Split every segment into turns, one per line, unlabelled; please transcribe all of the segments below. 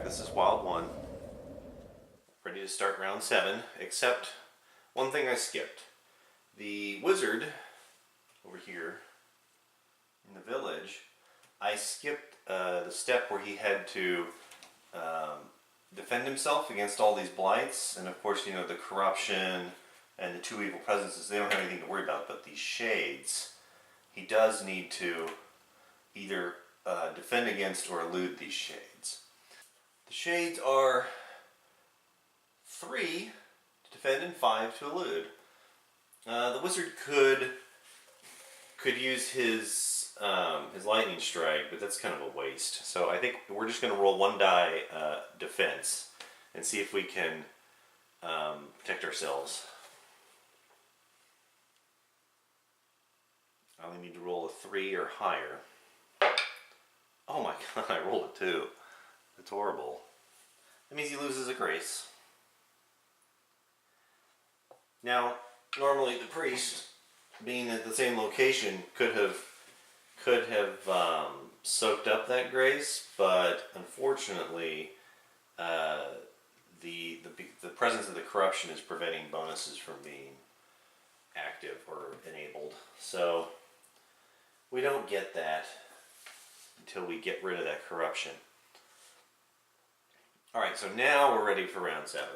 This is Wild 1. Ready to start round 7, except one thing I skipped. The wizard over here in the village, I skipped the step where he had to defend himself against all these blights, and of course, you know, the corruption and the two evil presences, they don't have anything to worry about, but these shades, he does need to either defend against or elude these shades. The shades are 3 to defend and 5 to elude. The wizard could use his lightning strike, but that's kind of a waste. So I think we're just going to roll 1 die defense and see if we can protect ourselves. I only need to roll a 3 or higher. Oh my god, I rolled a 2. That's horrible. That means he loses a grace. Now, normally the priest, being at the same location, could have soaked up that grace, but unfortunately, the presence of the corruption is preventing bonuses from being active or enabled. So we don't get that until we get rid of that corruption. Alright, so now we're ready for round 7.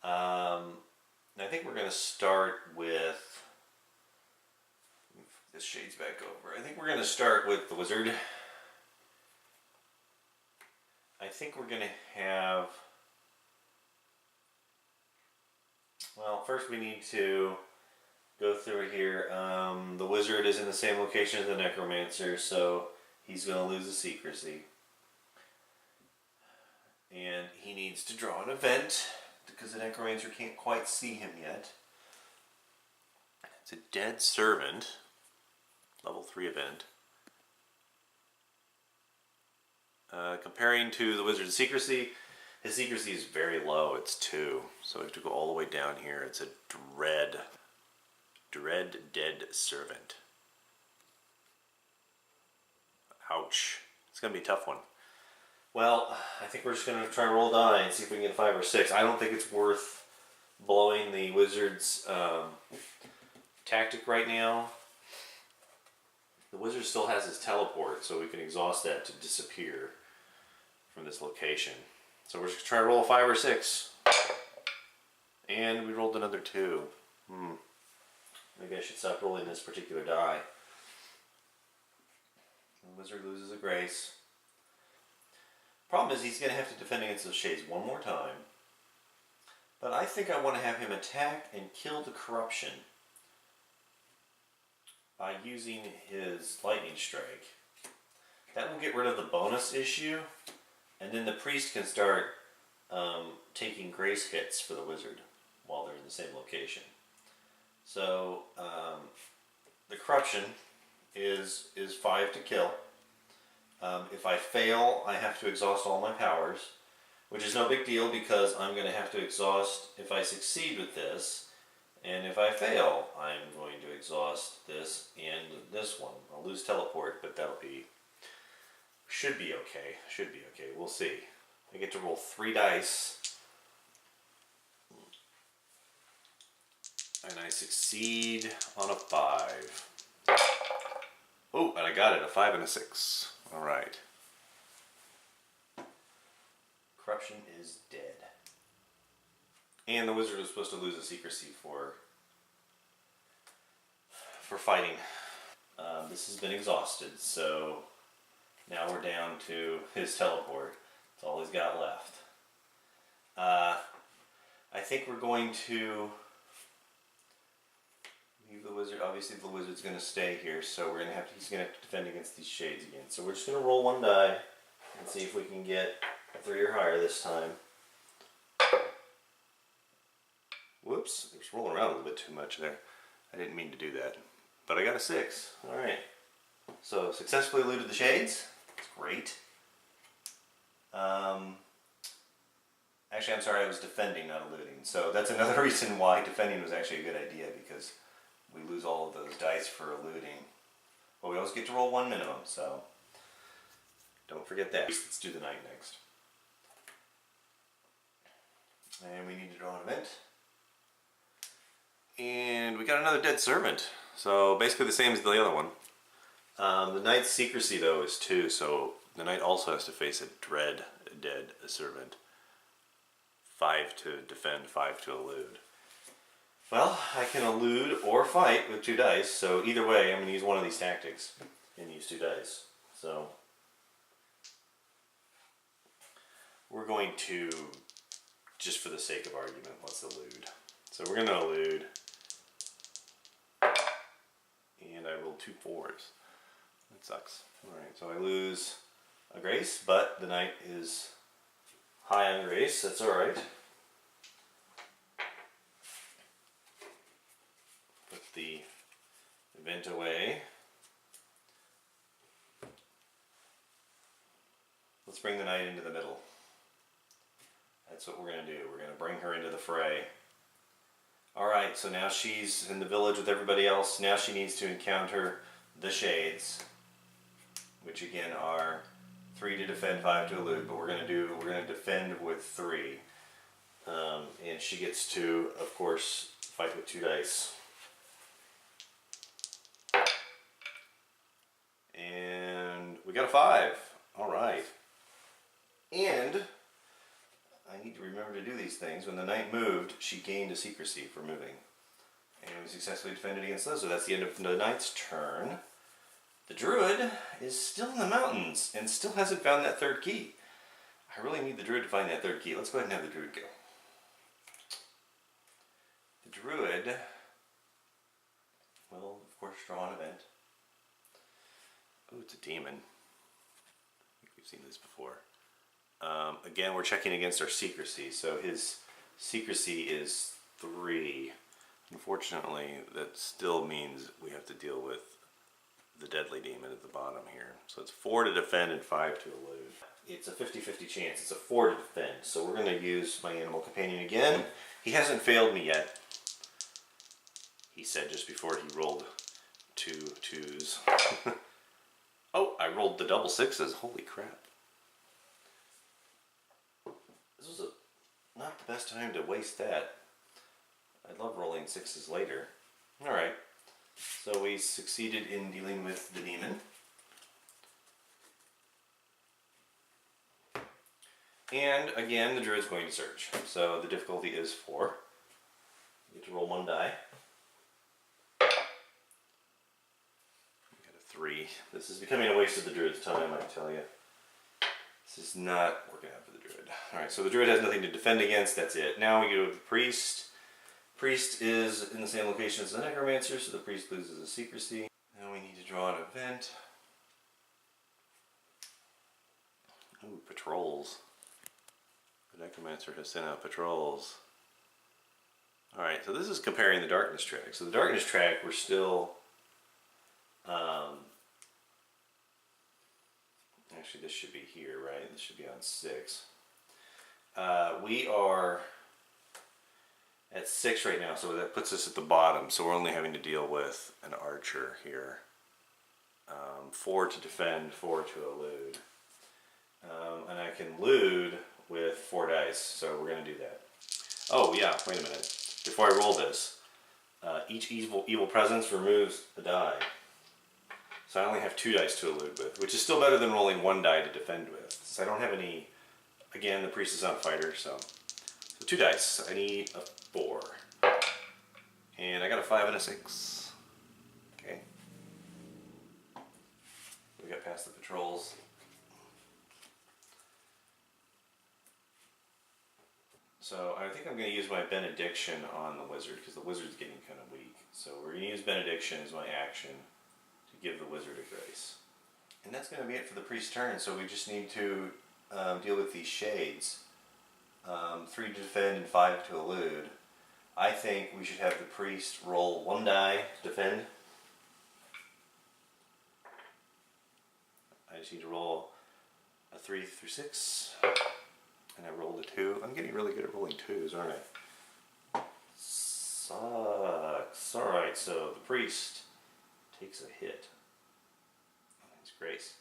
I think we're going to start with... this shade's back over. I think we're going to start with the wizard. I think we're going to have... well, first we need to go through here. The wizard is in the same location as the Necromancer, so he's going to lose his secrecy. And he needs to draw an event, because the Necromancer can't quite see him yet. It's a dead servant, level 3 event. Comparing to the wizard's secrecy, his secrecy is very low, it's 2. So we have to go all the way down here. It's a dread dead servant. Ouch. It's going to be a tough one. Well, I think we're just going to try to roll a die and see if we can get 5 or 6. I don't think it's worth blowing the wizard's tactic right now. The wizard still has his teleport, so we can exhaust that to disappear from this location. So we're just going to try to roll a 5 or 6. And we rolled another 2. Maybe I should stop rolling this particular die. The wizard loses a grace. Problem is, he's going to have to defend against those shades one more time. But I think I want to have him attack and kill the corruption by using his lightning strike. That will get rid of the bonus issue, and then the priest can start taking grace hits for the wizard while they're in the same location. So the corruption is 5 to kill. If I fail, I have to exhaust all my powers, which is no big deal because I'm going to have to exhaust if I succeed with this, and if I fail, I'm going to exhaust this and this one. I'll lose teleport, but should be okay. We'll see. I get to roll 3 dice, and I succeed on a 5. Oh, and I got it, a 5 and a 6. All right. Corruption is dead. And the wizard was supposed to lose his secrecy for fighting. This has been exhausted, so now we're down to his teleport. That's all he's got left. I think we're going to leave the wizard. Obviously the wizard's going to stay here, so he's going to have to defend against these shades again. So we're just going to roll 1 die and see if we can get a 3 or higher this time. Whoops, I was rolling around a little bit too much there. I didn't mean to do that. But I got a 6. Alright. So successfully eluded the shades. That's great. Actually, I'm sorry, I was defending, not eluding. So that's another reason why defending was actually a good idea, because we lose all of those dice for eluding. But we always get to roll 1 minimum, so don't forget that. Let's do the knight next.
got another dead servant. So basically the same as the other one. The knight's secrecy though is 2, so the knight also has to face a dread dead servant. 5 to defend, 5 to elude. Well, I can elude or fight with 2 dice, so either way I'm going to use one of these tactics and use 2 dice. So we're going to, just for the sake of argument, let's elude. So we're going to elude, and I rolled 2 4s. That sucks. Alright, so I lose a grace, but the knight is high on grace, that's alright. Put the event away. Let's bring the knight into the middle. That's what we're going to do. We're going to bring her into the fray. Alright, so now she's in the village with everybody else. Now she needs to encounter the shades, which again are 3 to defend, 5 to elude, but we're going to defend with 3. And she gets to, of course, fight with 2 dice. And we got a 5. Alright. And I need to remember to do these things. When the knight moved, she gained a secrecy for moving. And we successfully defended against those, so that's the end of the knight's turn. The druid is still in the mountains and still hasn't found that 3rd key. I really need the druid to find that 3rd key. Let's go ahead and have the druid go. The druid will, of course, draw an event. Oh, it's a demon. I think we've seen this before. Again, we're checking against our secrecy, so his secrecy is 3. Unfortunately, that still means we have to deal with the deadly demon at the bottom here. So it's 4 to defend and 5 to elude. It's a 50-50 chance. It's a 4 to defend. So we're going to use my animal companion again. He hasn't failed me yet. He said just before he rolled 2 2s. Oh, I rolled the double 6s. Holy crap. This was not the best time to waste that. I love rolling 6s later. Alright. So we succeeded in dealing with the demon. And again, the druid's going to search. So the difficulty is 4. You get to roll 1 die. We got a 3. This is becoming a waste of the druid's time, I tell you. This is not working out for the druid. Alright, so the druid has nothing to defend against, that's it. Now we go to the priest. Priest is in the same location as the Necromancer, so the priest loses a secrecy. Now we need to draw an event. Ooh, patrols. The Necromancer has sent out patrols. Alright, so this is comparing the darkness track. So the darkness track, we're still... actually, this should be here, right? This should be on 6. We are at 6 right now, so that puts us at the bottom. So we're only having to deal with an archer here. 4 to defend, 4 to elude. And I can elude with 4 dice, so we're going to do that. Oh yeah, wait a minute. Before I roll this, each evil presence removes a die. So I only have 2 dice to elude with, which is still better than rolling 1 die to defend with. So I don't have any, again, the priest is on fighter, so 2 dice. I need a 4. And I got a 5 and a 6. Okay. We got past the patrols. So I think I'm going to use my benediction on the wizard, because the wizard's getting kind of weak. So we're going to use benediction as my action to give the wizard a grace. And that's going to be it for the priest's turn, so we just need to deal with these shades. 3 to defend and 5 to elude. I think we should have the priest roll 1 die to defend. I just need to roll a 3 through 6. And I rolled a 2. I'm getting really good at rolling 2s, aren't I? Sucks. Alright, so the priest takes a hit. That's grace.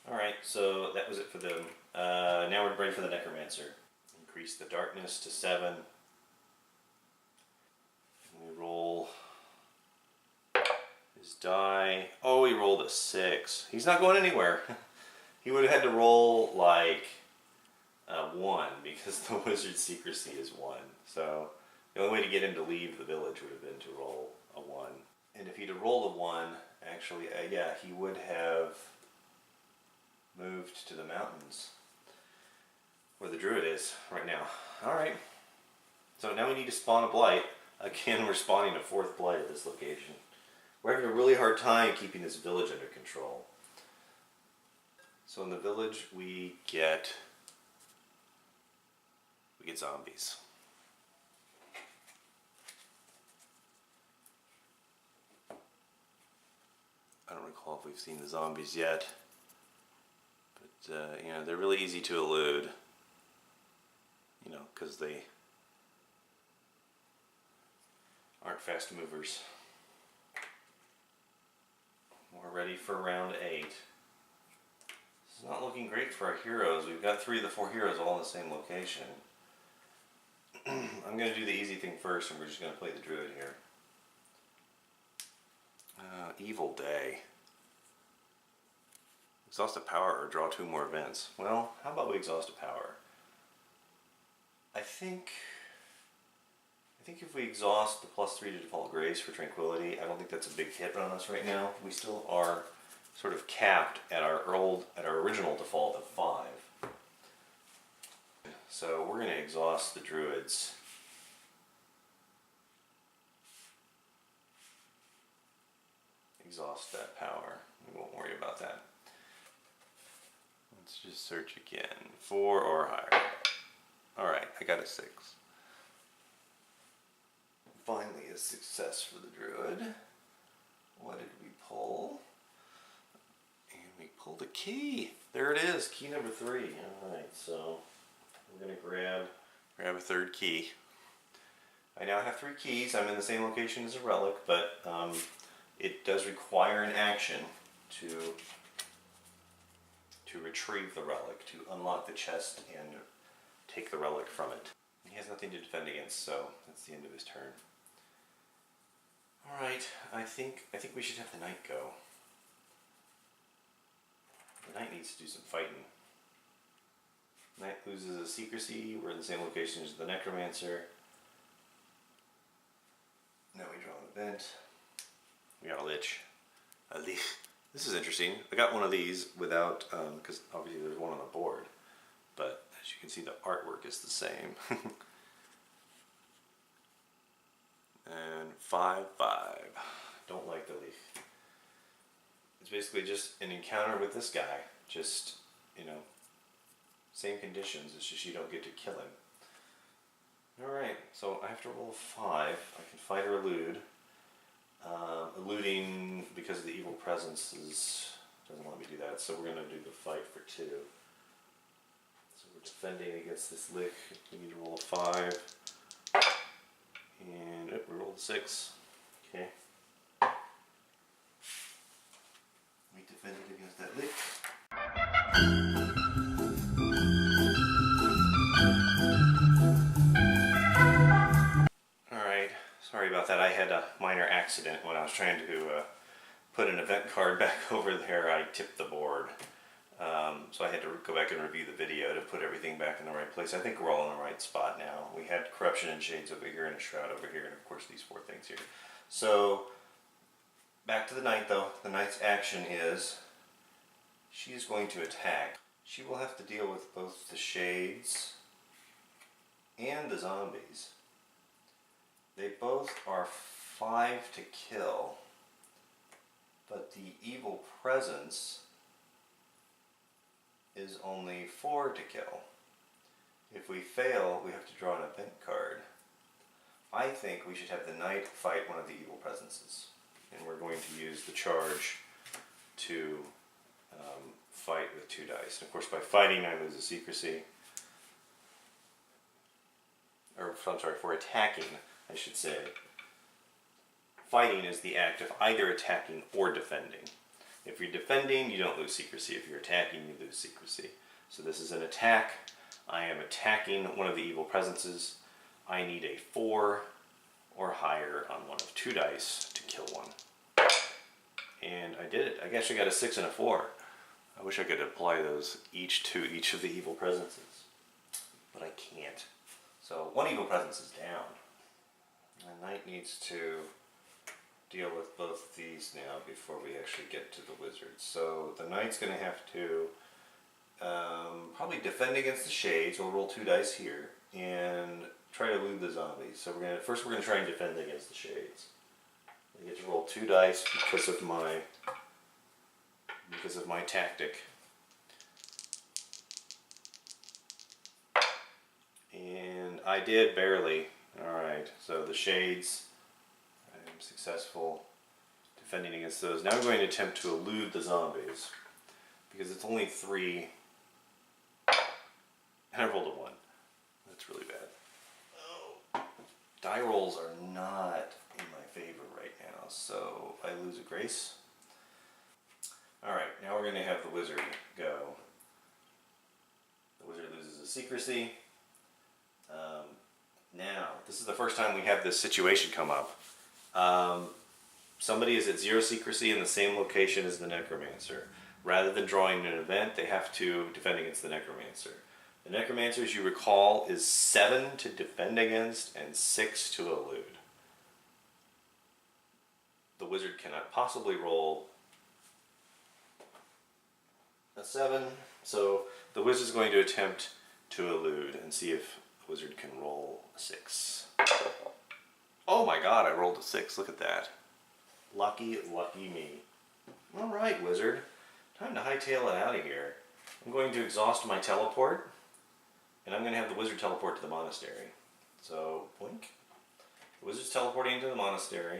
Alright, so that was it for them. Now we're ready for the Necromancer. Increase the darkness to 7. And we roll His die. Oh, he rolled a 6. He's not going anywhere. He would have had to roll like a 1 because the wizard's secrecy is 1. So the only way to get him to leave the village would have been to roll a 1. And if he'd have rolled a 1, actually, yeah, he would have moved to the mountains where the druid is right now. Alright. So now we need to spawn a blight. Again, we're spawning a 4th blight at this location. We're having a really hard time keeping this village under control. So in the village we get zombies. I don't recall if we've seen the zombies yet, but you know, they're really easy to elude, you know, because they aren't fast movers. We're ready for round 8. This is not looking great for our heroes. We've got 3 of the 4 heroes all in the same location. I'm going to do the easy thing first, and we're just going to play the druid here. Evil Day. Exhaust a power or draw 2 more events. Well, how about we exhaust a power? I think if we exhaust the +3 to default grace for tranquility, I don't think that's a big hit on us right now. We still are sort of capped at our original default of 5. So we're going to exhaust the druids. Exhaust that power. We won't worry about that. Let's just search again. 4 or higher. Alright, I got a 6. Finally a success for the druid. What did we pull? And we pulled a key. There it is, key number 3. Alright, so we're going to grab a 3rd key. I now have 3 keys. I'm in the same location as a relic, but it does require an action to retrieve the relic, to unlock the chest and take the relic from it. He has nothing to defend against, so that's the end of his turn. Alright, I think we should have the knight go. The knight needs to do some fighting. Knight loses a secrecy. We're in the same location as the Necromancer. Now we draw an event. We got a lich. A lich. This is interesting. I got one of these without, because obviously there's one on the board. But as you can see, the artwork is the same. And 5/5. Don't like the lich. It's basically just an encounter with this guy. Just, you know, same conditions. It's just you don't get to kill him. Alright, so I have to roll a 5. I can fight or elude. Eluding because of the evil presence doesn't let me do that, so we're going to do the fight for 2. So we're defending against this lich. We need to roll a 5. And we rolled a 6. Okay. We defended against that lich. Alright, sorry about that. I had a minor accident when I was trying to put an event card back over there. I tipped the board. So I had to go back and review the video to put everything back in the right place. I think we're all in the right spot now. We had corruption and shades over here and a shroud over here, and of course these 4 things here. So back to the knight though. The knight's action is she is going to attack. She will have to deal with both the shades and the zombies. They both are 5 to kill, but the evil presence is only 4 to kill. If we fail, we have to draw an event card. I think we should have the knight fight one of the evil presences, and we're going to use the charge to fight with 2 dice. And of course, by fighting, I lose a secrecy. Or, I'm sorry, for attacking, I should say. Fighting is the act of either attacking or defending. If you're defending, you don't lose secrecy. If you're attacking, you lose secrecy. So this is an attack. I am attacking one of the evil presences. I need a 4 or higher on one of 2 dice to kill one. And I did it. I actually got a 6 and a 4. I wish I could apply those each to each of the evil presences, but I can't. So one evil presence is down. The knight needs to deal with both these now before we actually get to the wizard. So the knight's going to have to probably defend against the shades. We'll roll 2 dice here and try to elude the zombies. So we're going to try and defend against the shades. I get to roll 2 dice because of my tactic. And I did barely. Alright, so the shades, I'm successful defending against those. Now I'm going to attempt to elude the zombies because it's only 3 and I rolled a 1. That's really bad. Oh. Die rolls are not in my favor right now, so I lose a grace. Alright, now we're going to have the wizard go. The wizard loses a secrecy. Now, this is the first time we have this situation come up. Somebody is at 0 secrecy in the same location as the Necromancer. Rather than drawing an event, they have to defend against the Necromancer. The Necromancer, as you recall, is 7 to defend against and 6 to elude. The wizard cannot possibly roll a 7, so the wizard is going to attempt to elude and see if the wizard can roll a 6. Oh my god, I rolled a 6, look at that. Lucky, lucky me. Alright, wizard, time to hightail it out of here. I'm going to exhaust my teleport, and I'm going to have the wizard teleport to the monastery. So, blink. The wizard's teleporting into the monastery,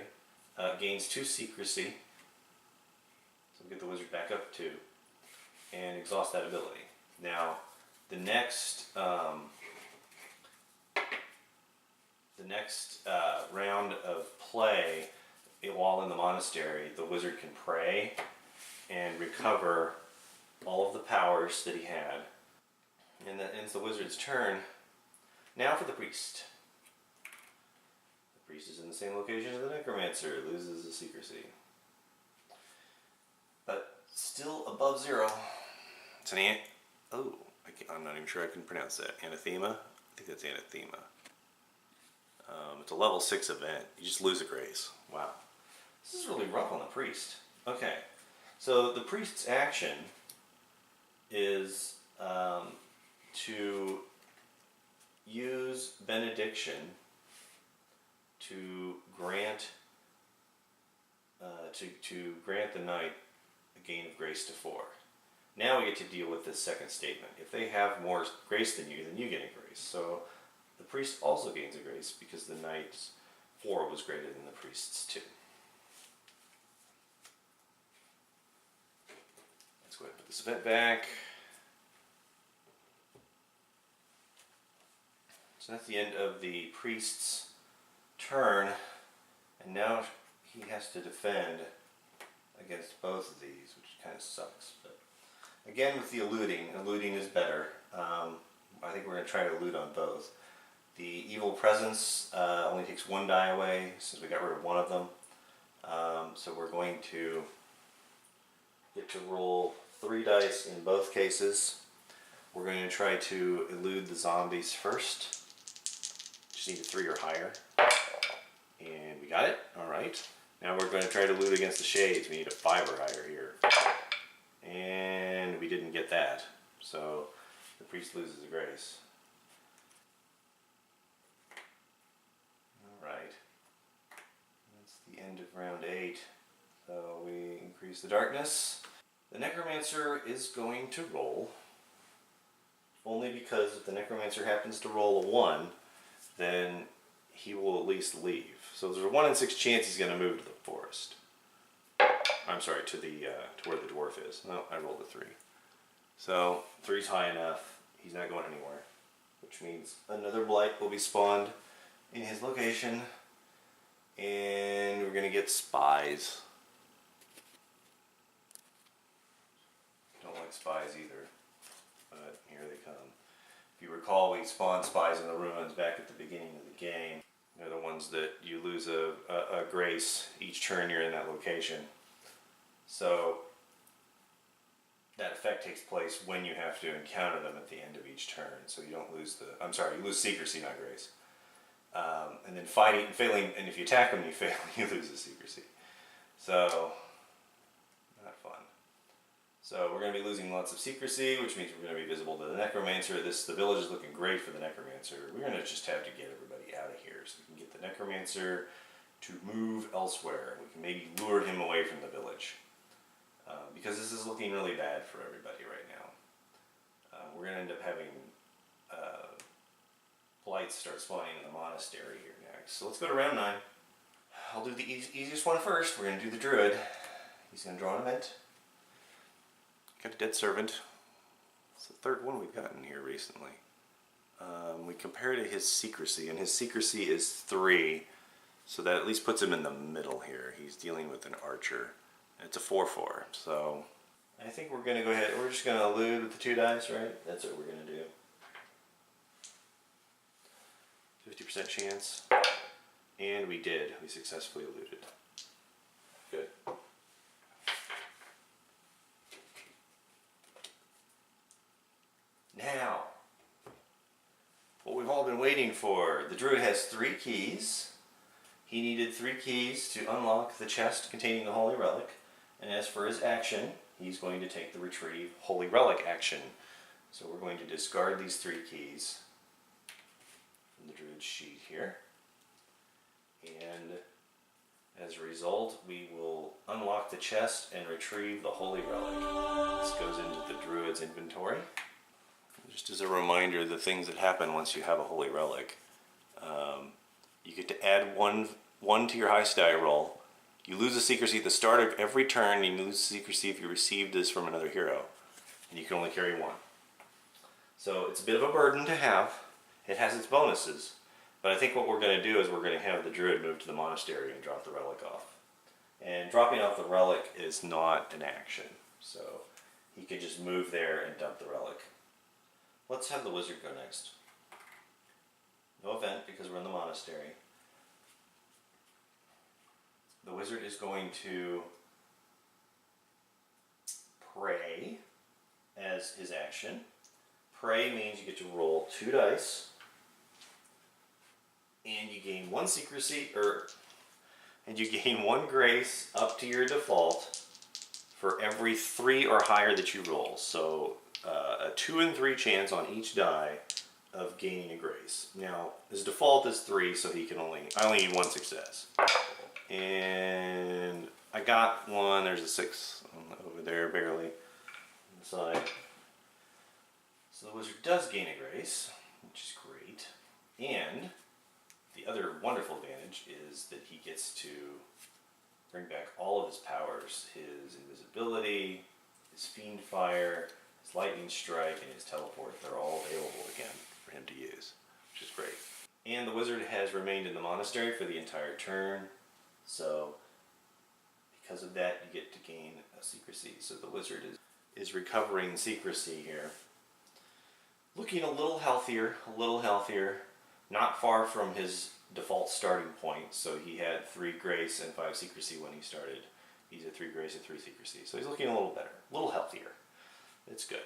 gains 2 secrecy, so we'll get the wizard back up to 2. And exhaust that ability. Now, the next round of play, while in the monastery, the wizard can pray and recover all of the powers that he had. And that ends the wizard's turn. Now for the priest. The priest is in the same location as the necromancer, loses the secrecy. But still above 0. It's an I'm not even sure I can pronounce that. Anathema? I think that's anathema. It's a level 6 event. You just lose a grace. Wow. This is really rough on the priest. Okay. So the priest's action is to use benediction to grant to grant the knight a gain of grace to 4. Now we get to deal with this second statement. If they have more grace than you, then you get a grace. So the priest also gains a grace because the knight's 4 was greater than the priest's 2. Let's go ahead and put this event back. So that's the end of the priest's turn, and now he has to defend against both of these, which kind of sucks. But again, with the eluding is better. I think we're going to try to elude on both. The evil presence only takes 1 die away since we got rid of one of them. So we're going to get to roll 3 dice in both cases. We're going to try to elude the zombies first. Just need a 3 or higher. And we got it. Alright. Now we're going to try to elude against the shades. We need a 5 or higher here. And we didn't get that. So the priest loses a grace. Alright. That's the end of round 8. So we increase the darkness. The Necromancer is going to roll. Only because if the Necromancer happens to roll a 1, then he will at least leave. So there's a 1 in 6 chance he's going to move to the forest. I'm sorry, to where the dwarf is. No, I rolled a 3. So 3's high enough. He's not going anywhere. Which means another blight will be spawned in his location. And we're going to get spies. Don't like spies either. But here they come. If you recall, we spawned spies in the ruins back at the beginning of the game. They're the ones that you lose a grace each turn you're in that location.
So that effect takes place when you have to encounter them at the end of each turn. So you don't lose you lose secrecy, not grace. And then fighting and failing, and if you attack them, you fail, you lose the secrecy. So, not fun. So we're going to be losing lots of secrecy, which means we're going to be visible to the Necromancer. The village is looking great for the Necromancer. We're going to just have to get everybody out of here so we can get the Necromancer to move elsewhere. We can maybe lure him away from the village. Because this is looking really bad for everybody right now. We're going to end up having blights start spawning in the monastery here next. So let's go to round 9. I'll do the easiest one first. We're going to do the druid. He's going to draw an event.
Got a dead servant. It's the third one we've gotten here recently. We compare to his secrecy, and his secrecy is 3, so that at least puts him in the middle here. He's dealing with an archer. It's a 4/4, so
I think we're going to go ahead. We're just going to elude with the 2 dice, right? That's what we're going to do. 50% chance. And we did. We successfully eluded. Good. Now, what we've all been waiting for. The druid has 3 keys. He needed 3 keys to unlock the chest containing the holy relic. And as for his action, he's going to take the retrieve holy relic action. So we're going to discard these 3 keys from the druid's sheet here. And as a result, we will unlock the chest and retrieve the holy relic. This goes into the druid's inventory.
just as a reminder, the things that happen once you have a holy relic. You get to add one to your highest die roll. You lose a secrecy at the start of every turn. You lose a secrecy if you received this from another hero. And you can only carry 1. So it's a bit of a burden to have. It has its bonuses. But I think what we're going to do is we're going to have the druid move to the monastery and drop the relic off. And dropping off the relic is not an action. So he could just move there and dump the relic. Let's have the wizard go next. No event because we're in the monastery. The wizard is going to pray as his action. Pray means you get to roll 2 dice. And you gain 1 secrecy, and you gain 1 grace up to your default for every 3 or higher that you roll. So a 2 and 3 chance on each die of gaining a grace. Now his default is 3, so I only need 1 success. And I got 1. There's a 6 over there, barely on the side. So the wizard does gain a grace, which is great. And the other wonderful advantage is that he gets to bring back all of his powers. His invisibility, his fiend fire, his lightning strike, and his teleport. They're all available again for him to use, which is great. And the wizard has remained in the monastery for the entire turn. So because of that, you get to gain a secrecy. So the wizard is recovering secrecy here. Looking a little healthier, not far from his default starting point. So he had 3 grace and 5 secrecy when he started. He's at 3 grace and 3 secrecy. So he's looking a little better, a little healthier. It's good.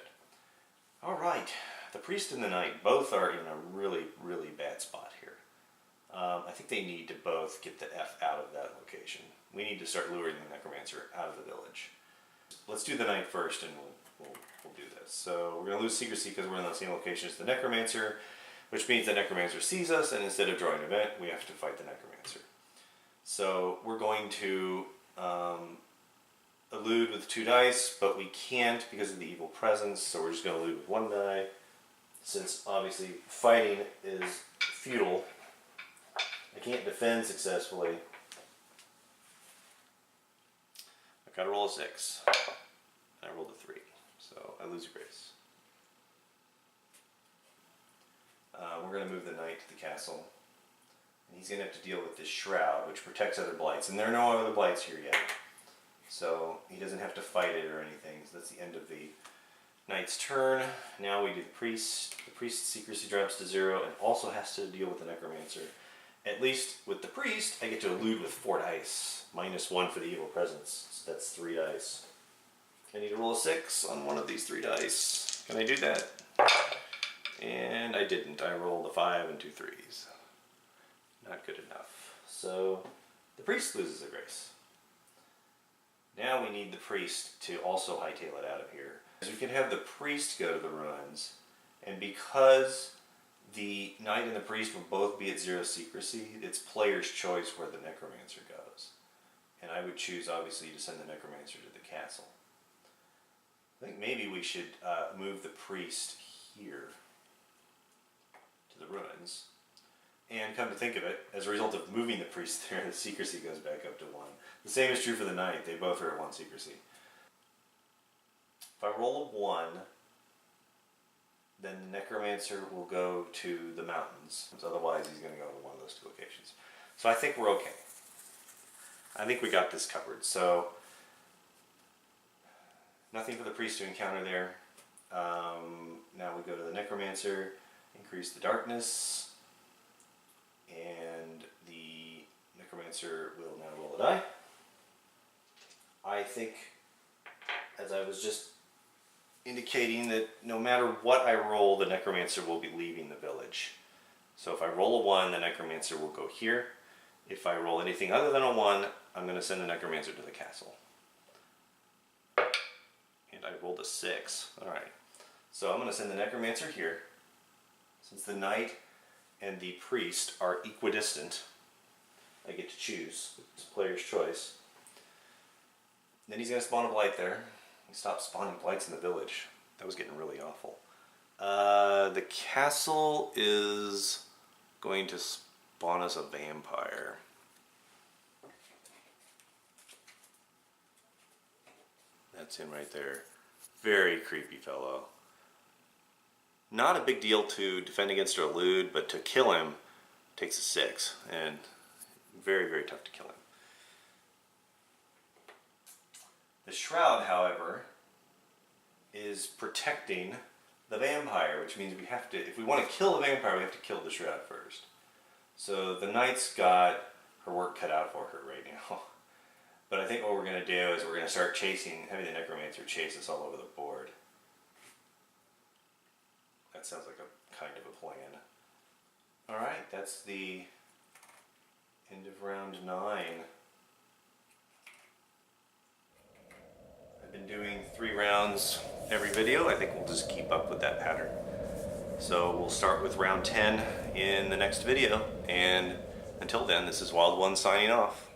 All right, the priest and the knight both are in a really, really bad spot here. I think they need to both get the F out of that location. We need to start luring the necromancer out of the village. Let's do the knight first, and we'll do this. So we're going to lose secrecy because we're in the same location as the necromancer, which means the necromancer sees us, and instead of drawing an event, we have to fight the necromancer. So we're going to elude with 2 dice, but we can't because of the evil presence, so we're just going to elude with 1 die. Since obviously fighting is futile, I can't defend successfully. I gotta roll a 6. And I rolled a 3, so I lose a grace. We're going to move the knight to the castle. And he's going to have to deal with this shroud, which protects other blights. And there are no other blights here yet. So he doesn't have to fight it or anything. So that's the end of the knight's turn. Now we do the priest. The priest's secrecy drops to 0 and also has to deal with the necromancer.
At least with the priest, I get to elude with 4 dice. -1 for the evil presence. So that's 3 dice. I need to roll a 6 on one of these 3 dice. Can I do that? And I didn't. I rolled a 5 and 2 3s. Not good enough. So the priest loses a grace. Now we need the priest to also hightail it out of here. We can have the priest go to the ruins, and because the knight and the priest will both be at 0 secrecy, it's player's choice where the necromancer goes. And I would choose, obviously, to send the necromancer to the castle. I think maybe we should move the priest here to the ruins. And come to think of it, as a result of moving the priest there, the secrecy goes back up to 1. The same is true for the knight. They both are at 1 secrecy. If I roll a 1, then the necromancer will go to the mountains. Otherwise, he's going to go to one of those 2 locations. So I think we're okay. I think we got this covered. So nothing for the priest to encounter there. Now we go to the necromancer, increase the darkness, and the necromancer will now roll a die. I think, as I was just indicating, that no matter what I roll, the necromancer will be leaving the village. So if I roll a 1, the necromancer will go here. If I roll anything other than a 1, I'm going to send the necromancer to the castle. And I rolled a 6. Alright. So I'm going to send the necromancer here. Since the knight and the priest are equidistant, I get to choose. It's player's choice. Then he's going to spawn a blight there. He stopped spawning blights in the village. That was getting really awful. The castle is going to spawn us a vampire. That's him right there. Very creepy fellow. Not a big deal to defend against or elude, but to kill him takes a 6, and very, very tough to kill him. The shroud, however, is protecting the vampire, which means we have to, if we want to kill the vampire, we have to kill the shroud first. So the knight's got her work cut out for her right now. But I think what we're going to do is we're going to start having the necromancer chase us all over the board. That sounds like a kind of a plan. Alright, that's the end of round 9. I've been doing 3 rounds every video. I think we'll just keep up with that pattern. So we'll start with round 10 in the next video. And until then, this is Wild One signing off.